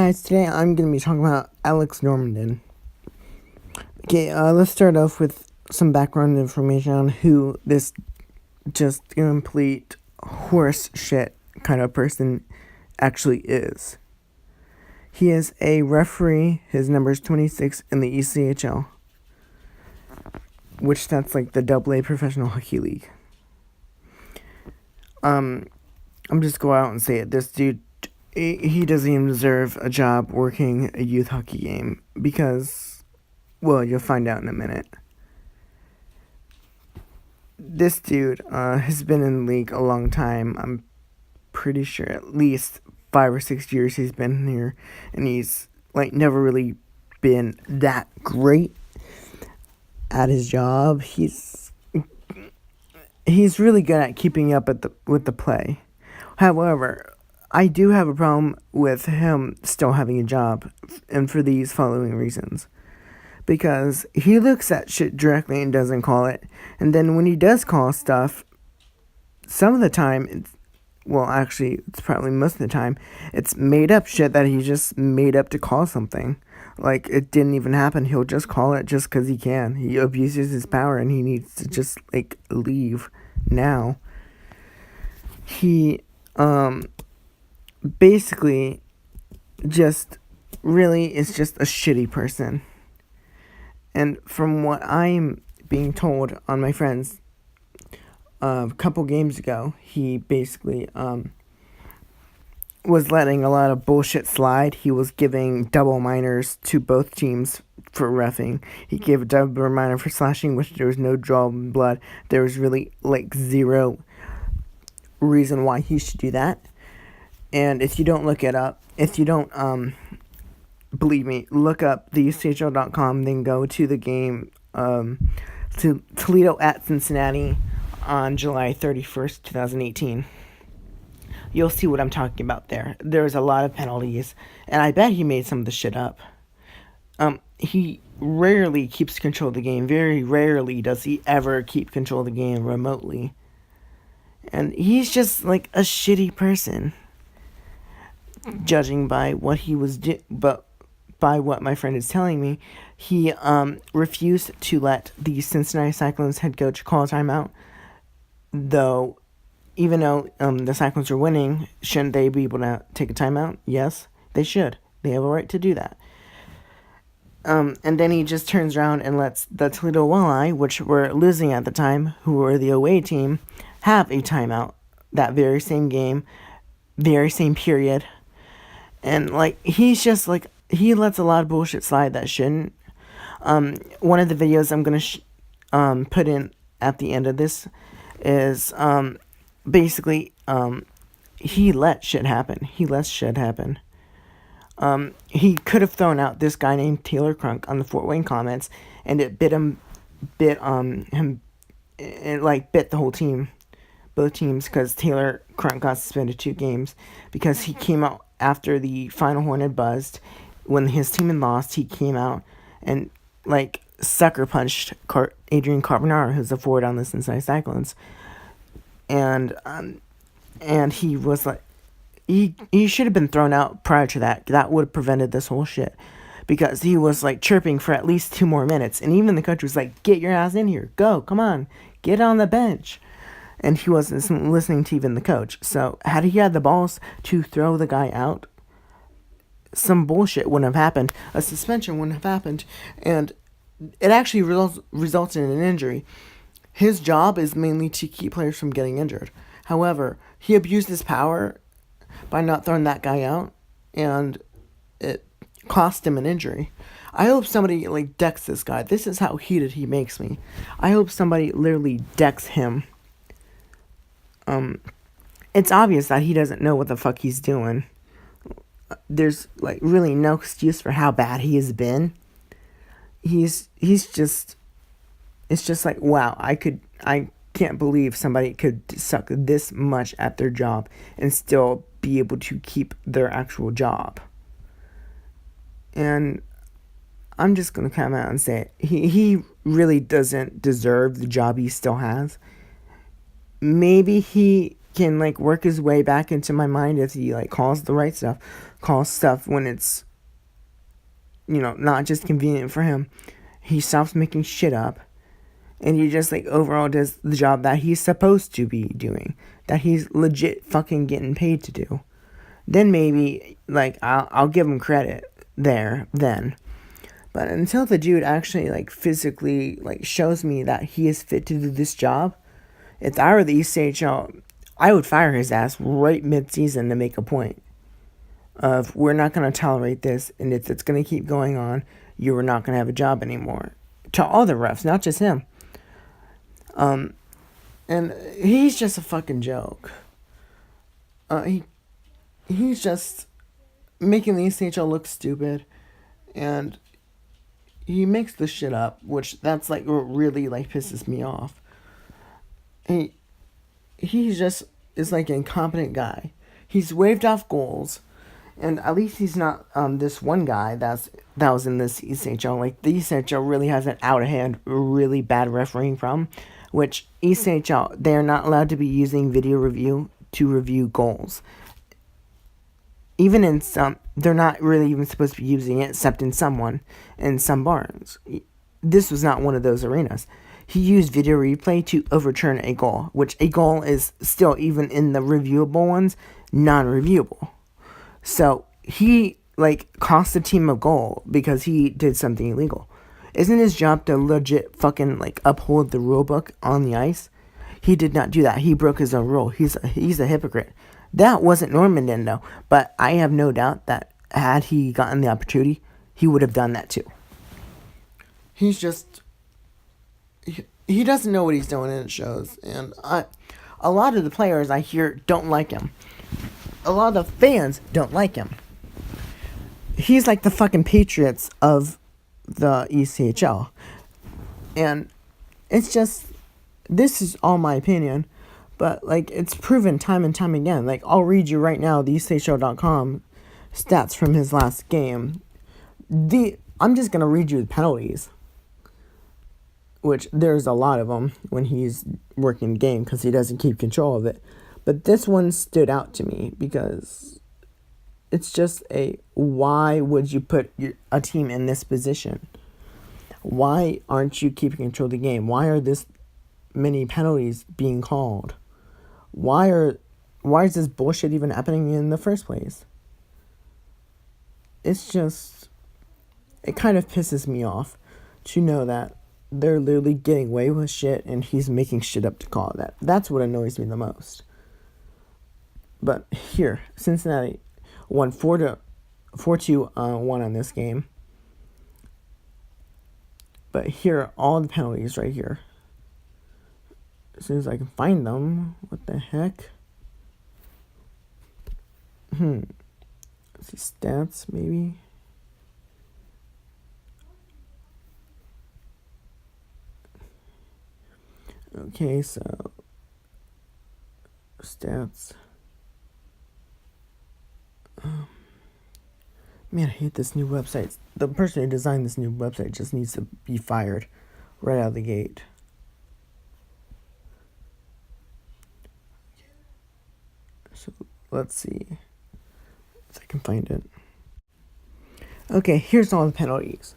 guys, today I'm going to be talking about Alex Normindin. Okay, let's start off with some background information on who this just complete horse shit kind of person actually is. He is a referee. His number is 26 in the ECHL, which that's like the AA Professional Hockey League. I'm just go out and say it. This dude, he doesn't even deserve a job working a youth hockey game because, well, you'll find out in a minute. This dude has been in the league a long time. I'm pretty sure at least 5 or 6 years he's been here, and he's like never really been that great at his job. He's really good at keeping up with the play. However, I do have a problem with him still having a job, and for these following reasons. Because he looks at shit directly and doesn't call it, and then when he does call stuff, some of the time, it's probably most of the time, it's made up shit that he just made up to call something. Like, it didn't even happen. He'll just call it just because he can. He abuses his power, and he needs to just, leave now. He, basically just really is just a shitty person. And from what I'm being told on my friends, a couple games ago, he basically was letting a lot of bullshit slide. He was giving double minors to both teams for reffing. He gave a double minor for slashing, which there was no drawn blood. There was really zero reason why he should do that. And if you don't look it up, if you don't believe me, look up theuchl.com, then go to the game to Toledo at Cincinnati on July 31st, 2018. You'll see what I'm talking about there. There's a lot of penalties, and I bet he made some of the shit up. He rarely keeps control of the game. Very rarely does he ever keep control of the game remotely. And he's just like a shitty person, judging by what he was but by what my friend is telling me. He refused to let the Cincinnati Cyclones head coach call a timeout, though even though the Cyclones are winning, shouldn't they be able to take a timeout? Yes, they should. They have a right to do that. And then he just turns around and lets the Toledo Walleye, which were losing at the time, who were the away team, have a timeout that very same game, very same period. And he's just he lets a lot of bullshit slide that shouldn't. One of the videos I'm gonna put in at the end of this is basically he let shit happen. He lets shit happen. He could have thrown out this guy named Taylor Crunk on the Fort Wayne comments, and it bit him, bit the whole team, both teams, because Taylor Crunk got suspended 2 games because he came out after the final horn had buzzed. When his team had lost, he came out and sucker punched Adrian Carbonaro, who's a forward on the Cincinnati Cyclones, and he was he should have been thrown out prior to that. That would have prevented this whole shit, because he was chirping for at least 2 more minutes, and even the coach was like, "Get your ass in here, go, come on, get on the bench." And he wasn't listening to even the coach. So had he had the balls to throw the guy out, some bullshit wouldn't have happened. A suspension wouldn't have happened. And it actually results in an injury. His job is mainly to keep players from getting injured. However, he abused his power by not throwing that guy out, and it cost him an injury. I hope somebody decks this guy. This is how heated he makes me. I hope somebody literally decks him. It's obvious that he doesn't know what the fuck he's doing. There's really no excuse for how bad he has been. He's just, it's just wow, I can't believe somebody could suck this much at their job and still be able to keep their actual job. And I'm just gonna come out and say it. He really doesn't deserve the job he still has. Maybe he can like work his way back into my mind if he like calls the right stuff, calls stuff when it's, not just convenient for him. He stops making shit up, and he just like overall does the job that he's supposed to be doing, that he's legit fucking getting paid to do. Then maybe like I'll give him credit there then. But until the dude actually like physically like shows me that he is fit to do this job, if I were the ECHL, I would fire his ass right mid-season to make a point of we're not going to tolerate this, and if it's going to keep going on, you are not going to have a job anymore. To all the refs, not just him. And he's just a fucking joke. He's just making the ECHL look stupid, and he makes this shit up, which that's like what really like pisses me off. He just is like an incompetent guy. He's waved off goals, and at least he's not this one guy that was in this ECHL. Like the ECHL really has an out of hand, really bad refereeing problem, which ECHL they're not allowed to be using video review to review goals. Even in some, they're not really even supposed to be using it, except in some bars. This was not one of those arenas. He used video replay to overturn a goal, which a goal is still, even in the reviewable ones, non-reviewable. So he like cost the team a goal because he did something illegal. Isn't his job to legit fucking like uphold the rule book on the ice? He did not do that. He broke his own rule. He's a hypocrite. That wasn't Normindin though, but I have no doubt that had he gotten the opportunity, he would have done that too. He's just he doesn't know what he's doing, and it shows. And a lot of the players I hear don't like him. A lot of the fans don't like him. He's like the fucking Patriots of the ECHL. And it's just, this is all my opinion, but like it's proven time and time again. Like I'll read you right now the ECHL.com stats from his last game. I'm just going to read you the penalties, which there's a lot of them when he's working the game because he doesn't keep control of it. But this one stood out to me because it's just why would you put a team in this position? Why aren't you keeping control of the game? Why are this many penalties being called? Why is this bullshit even happening in the first place? It's just, it kind of pisses me off to know that they're literally getting away with shit and he's making shit up to call that. That's what annoys me the most. But here, Cincinnati won 4-2 on this game. But here are all the penalties right here. As soon as I can find them. What the heck? Let's see, stats maybe. Okay, so stats. Man, I hate this new website. The person who designed this new website just needs to be fired right out of the gate. So let's see if I can find it. Okay, here's all the penalties.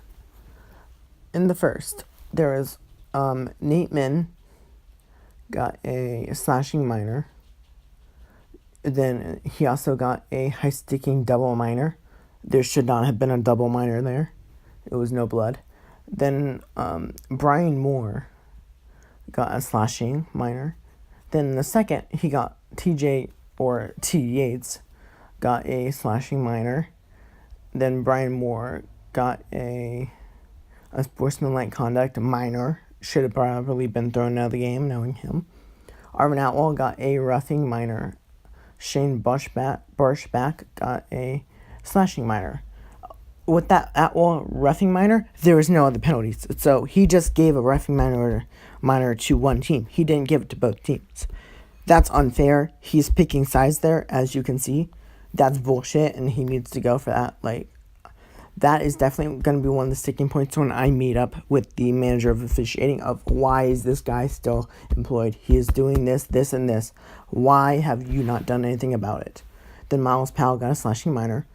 In the first, there is Nate Min got a slashing minor. Then he also got a high-sticking double minor. There should not have been a double minor there. It was no blood. Then Brian Moore got a slashing minor. Then in the second, he got TJ or T. Yates got a slashing minor. Then Brian Moore got a sportsmanlike conduct minor. Should have probably been thrown out of the game, knowing him. Arvin Atwell got a roughing minor. Shane Barshback got a slashing minor. With that Atwell roughing minor, there was no other penalties. So he just gave a roughing minor to one team. He didn't give it to both teams. That's unfair. He's picking sides there, as you can see. That's bullshit, and he needs to go for that. Like, that is definitely going to be one of the sticking points when I meet up with the manager of officiating of why is this guy still employed? He is doing this, this, and this. Why have you not done anything about it? Then Miles Powell got a slashing minor.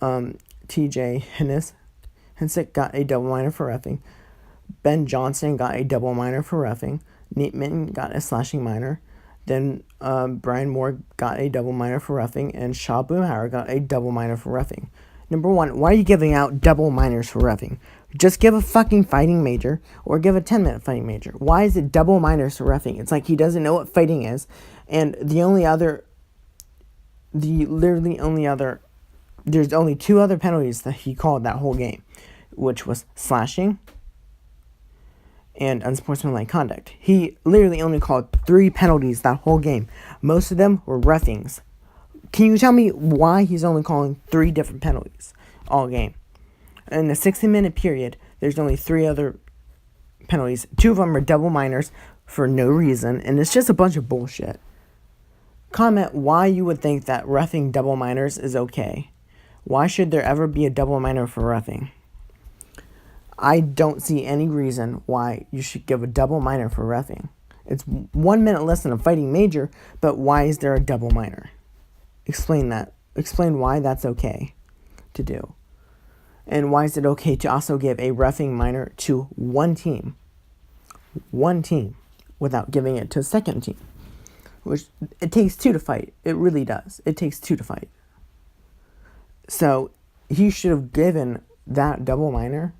TJ Hensick got a double minor for reffing. Ben Johnson got a double minor for reffing. Nate Minton got a slashing minor. Then Brian Moore got a double minor for reffing. And Shaw Boomhauer got a double minor for reffing. Number one, why are you giving out double minors for reffing? Just give a fucking fighting major or give a 10-minute fighting major. Why is it double minors for reffing? It's like he doesn't know what fighting is. And there's only two other penalties that he called that whole game, which was slashing and unsportsmanlike conduct. He literally only called 3 penalties that whole game. Most of them were reffings. Can you tell me why he's only calling 3 different penalties all game? In the 60-minute period, there's only 3 other penalties. 2 of them are double minors for no reason, and it's just a bunch of bullshit. Comment why you would think that reffing double minors is okay. Why should there ever be a double minor for reffing? I don't see any reason why you should give a double minor for reffing. It's 1 minute less than a fighting major, but why is there a double minor? Explain that. Explain why that's okay to do. And why is it okay to also give a reffing minor to one team? One team. Without giving it to a second team. Which, it takes 2 to fight. It really does. It takes 2 to fight. So, he should have given that double minor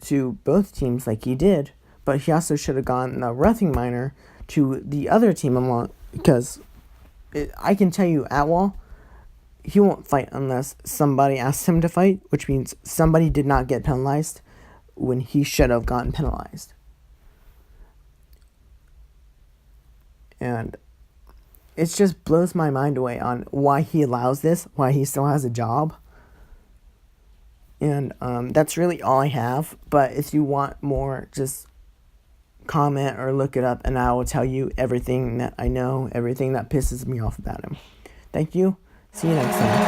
to both teams like he did. But he also should have gone the reffing minor to the other team along. Because I can tell you, Atwell, he won't fight unless somebody asks him to fight, which means somebody did not get penalized when he should have gotten penalized. And it just blows my mind away on why he allows this, why he still has a job. And that's really all I have. But if you want more, just comment or look it up, and I will tell you everything that I know, everything that pisses me off about him. Thank you. See you next time.